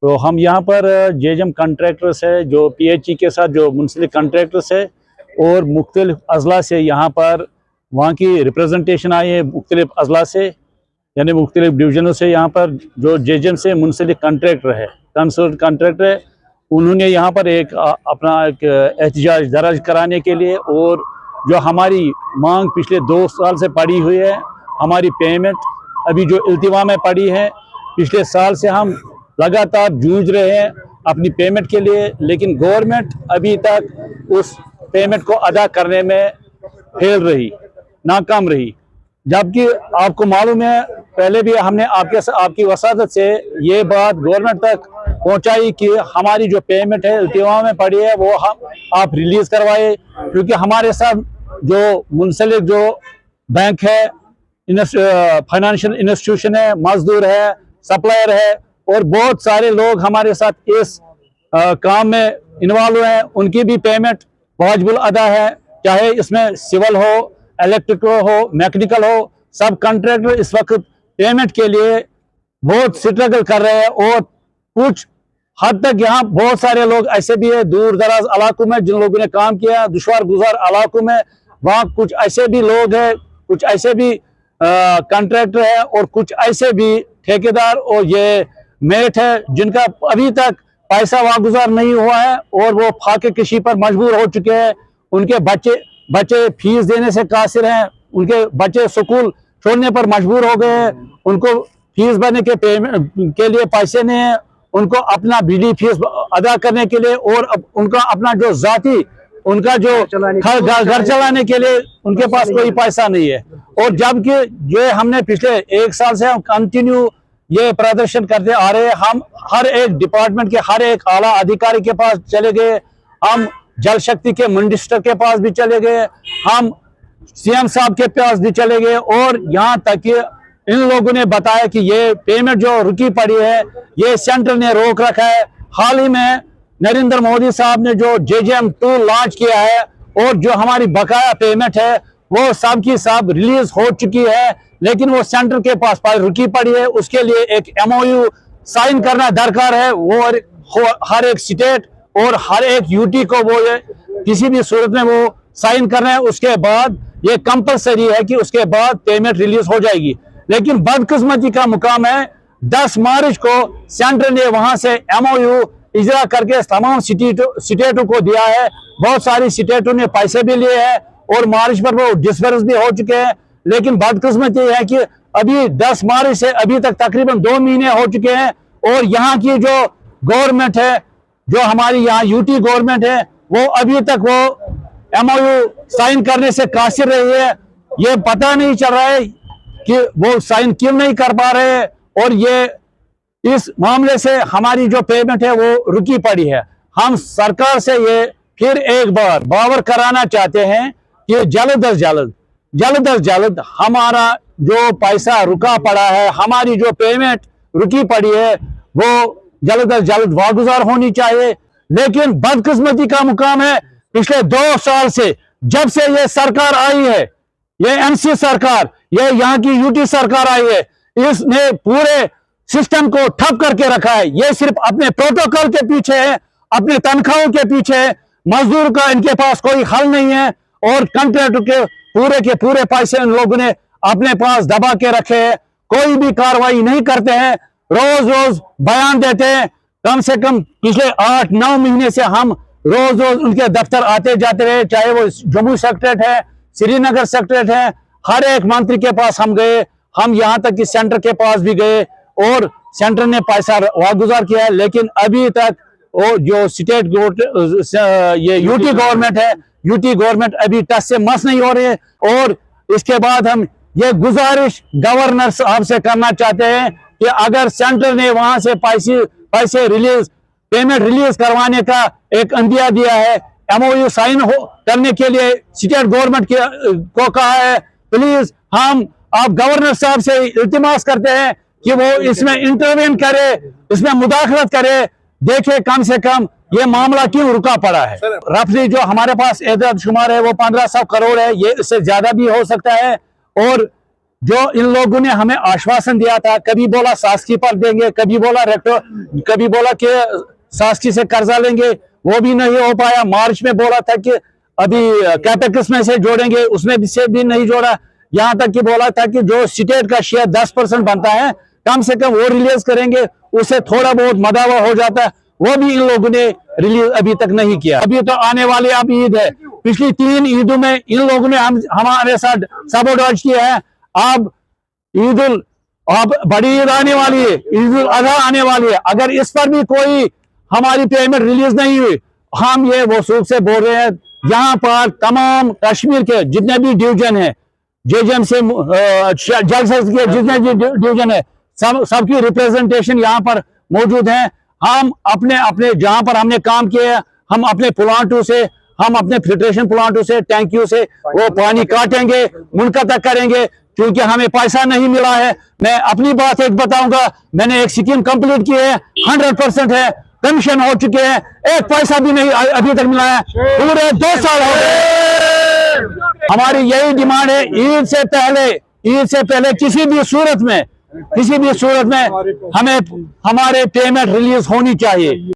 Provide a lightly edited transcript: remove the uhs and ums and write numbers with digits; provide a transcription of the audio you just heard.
तो हम यहाँ पर जेजम कंट्रैक्टर्स है जो पीएचई के साथ जो मुंसलिक कंट्रैक्टर्स है और मुख्तलिफ अजला से यहाँ पर वहाँ की रिप्रेजेंटेशन आई है मुख्तलिफ अजला से यानी मुख्तलिफ डिवीजनों से। यहाँ पर जो जेजम से मुंसलिक कंट्रैक्टर है कंसर्न कंट्रैक्टर है उन्होंने यहाँ पर एक अपना एक एहतजाज दर्ज कराने के लिए और जो हमारी मांग पिछले 2 साल से पड़ी हुई है, हमारी पेमेंट अभी जो इल्तिवा में पड़ी है, पिछले साल से हम लगातार जूझ रहे हैं अपनी पेमेंट के लिए, लेकिन गवर्नमेंट अभी तक उस पेमेंट को अदा करने में फेल रही, नाकाम रही। जबकि आपको मालूम है पहले भी हमने आपकी वसादत से ये बात गवर्नमेंट तक पहुंचाई कि हमारी जो पेमेंट है इल्तिवा में पड़ी है वो आप रिलीज करवाए, क्योंकि हमारे साथ जो मुंसलिक जो बैंक है, फाइनेंशियल इंस्टीट्यूशन है, मजदूर है, सप्लायर है और बहुत सारे लोग हमारे साथ इस काम में इन्वॉल्व हैं, उनकी भी पेमेंट वाजिबुल अदा है, चाहे इसमें सिविल हो, इलेक्ट्रिकल हो, मैकेनिकल हो। सब कॉन्ट्रैक्टर इस वक्त पेमेंट के लिए बहुत स्ट्रगल कर रहे हैं और कुछ हद तक यहाँ बहुत सारे लोग ऐसे भी है दूर दराज इलाकों में जिन लोगों ने काम किया, दुश्वार गुजार इलाकों में, वहाँ कुछ ऐसे भी लोग हैं, कुछ ऐसे भी कॉन्ट्रैक्टर है और कुछ ऐसे भी ठेकेदार और ये मेट है जिनका अभी तक पैसा वागुजार नहीं हुआ है और वो फाके कशी पर मजबूर हो चुके हैं। उनके बच्चे फीस देने से कासिर हैं, उनके बच्चे स्कूल छोड़ने पर मजबूर हो गए हैं, उनको फीस भरने के पेमेंट के लिए पैसे नहीं है, उनको अपना बिजली फीस अदा करने के लिए और उनका अपना जो जाती उनका जो घर चलाने के लिए उनके पास कोई पैसा नहीं है। और जबकि ये हमने पिछले 1 साल से हम कंटिन्यू ये प्रदर्शन करते आ रहे हैं, हम हर एक डिपार्टमेंट के हर एक आला अधिकारी के पास चले गए, हम जल शक्ति के मिनिस्टर के पास भी चले गए, हम सीएम साहब के पास भी चले गए और यहाँ तक कि इन लोगों ने बताया कि ये पेमेंट जो रुकी पड़ी है ये सेंटर ने रोक रखा है। हाल ही में नरेंद्र मोदी साहब ने जो जेजेएम 2 लॉन्च किया है और जो हमारी बकाया पेमेंट है वो सब की सब रिलीज हो चुकी है, लेकिन वो सेंटर के पास रुकी पड़ी है। उसके लिए एक MOU साइन करना दरकार है, वो हर एक स्टेट और हर एक यूटी को वो किसी भी सूरत में वो साइन करना है। उसके बाद ये कंपलसरी है कि उसके बाद पेमेंट रिलीज हो जाएगी। लेकिन बदकिस्मती का मुकाम है 10 मार्च को सेंटर ने वहां से MOU इजरा करके तमाम स्टेटों को दिया है। बहुत सारी स्टेटों ने पैसे भी लिए हैं और मार्च पर वो डिस्बर्स भी हो चुके हैं, लेकिन बदकिस्मती है कि अभी 10 मार्च से अभी तक तकरीबन 2 महीने हो चुके हैं और यहाँ की जो गवर्नमेंट है, जो हमारी यहाँ यूटी गवर्नमेंट है, वो अभी तक वो MOU साइन करने से कासिर रही है। ये पता नहीं चल रहा है कि वो साइन क्यों नहीं कर पा रहे हैं और ये इस मामले से हमारी जो पेमेंट है वो रुकी पड़ी है। हम सरकार से ये फिर एक बार बावर कराना चाहते हैं कि जल्द अज जल्द हमारा जो पैसा रुका पड़ा है, हमारी जो पेमेंट रुकी पड़ी है वो जल्द अज जल्द वागुजार होनी चाहिए। लेकिन बदकिस्मती का मुकाम है पिछले 2 साल से जब से ये सरकार आई है, ये MC सरकार, ये यहाँ की यूटी सरकार आई है, इसने पूरे सिस्टम को ठप करके रखा है। ये सिर्फ अपने प्रोटोकॉल के पीछे है, अपने तनख्वाहों के पीछे है, मजदूर का इनके पास कोई हल नहीं है और कॉन्ट्रैक्टर के पूरे पैसे इन लोगों ने अपने पास दबा के रखे हैं। कोई भी कार्रवाई नहीं करते हैं, रोज रोज बयान देते हैं। कम से कम पिछले 8-9 महीने से हम रोज रोज उनके दफ्तर आते जाते रहे, चाहे वो जम्मू सेक्रेटरीट है, श्रीनगर सेक्रेटरीट है, हर एक मंत्री के पास हम गए, हम यहाँ तक कि सेंटर के पास भी गए और सेंटर ने पैसा वागुजार किया है। लेकिन अभी तक वो जो स्टेट ये यूटी गवर्नमेंट है, यूटी गवर्नमेंट अभी टच से मस नहीं हो रही है। और इसके बाद हम ये गुजारिश गवर्नर साहब से करना चाहते हैं कि अगर सेंटर ने वहां से पैसे पेमेंट रिलीज करवाने का एक अंदिया दिया है, MOU साइन करने के लिए स्टेट गवर्नमेंट को कहा है, प्लीज आप गवर्नर साहब से इल्तिमास करते हैं कि वो इसमें इंटरवेन करे, इसमें मुदाखलत करे, देखे कम से कम ये मामला क्यों रुका पड़ा है। रफली जो हमारे पास एदाद शुमार है वो 1500 करोड़ है, ये इससे ज्यादा भी हो सकता है। और जो इन लोगों ने हमें आश्वासन दिया था, कभी बोला सास्की पर देंगे, कभी बोला रेक्टो, कभी बोला कि सास्की से कर्जा लेंगे, वो भी नहीं हो पाया। मार्च में बोला था कि अभी कैपेक्स में से जोड़ेंगे, उसमें से भी नहीं जोड़ा। यहाँ तक कि बोला था कि जो स्टेट का शेयर 10% बनता है कम से कम वो रिलीज करेंगे, उससे थोड़ा बहुत मदावा हो जाता है, वो भी इन लोगों ने रिलीज अभी तक नहीं किया। अभी तो आने वाली अब ईद है, पिछली 3 ईदों में इन लोगों ने हमारे साथ सबोटाज किया है। अब अब बड़ी ईद आने वाली है, ईद उल अजहा आने वाली है, अगर इस पर भी कोई हमारी पेमेंट रिलीज नहीं हुई, हम ये वसूख से बोल रहे हैं, यहाँ पर तमाम कश्मीर के जितने भी डिवीजन है, जेजेएम से जलसस के जितने भी डिवीजन है, सबकी रिप्रेजेंटेशन यहाँ पर मौजूद है। हम अपने अपने जहां पर हमने काम किया है, हम अपने प्लांटों से, हम अपने फिल्ट्रेशन प्लांटों से, टैंकियों से वो पानी काटेंगे, मुनक़ता करेंगे, क्योंकि हमें पैसा नहीं मिला है। मैं अपनी बात एक बताऊंगा, मैंने एक स्कीम कंप्लीट की है, 100% है, कमीशन हो चुके हैं, एक पैसा भी नहीं अभी तक मिला है, पूरे 2 साल हो गए। हमारी यही डिमांड है, ईद से पहले किसी भी सूरत में हमें हमारे पेमेंट रिलीज होनी चाहिए।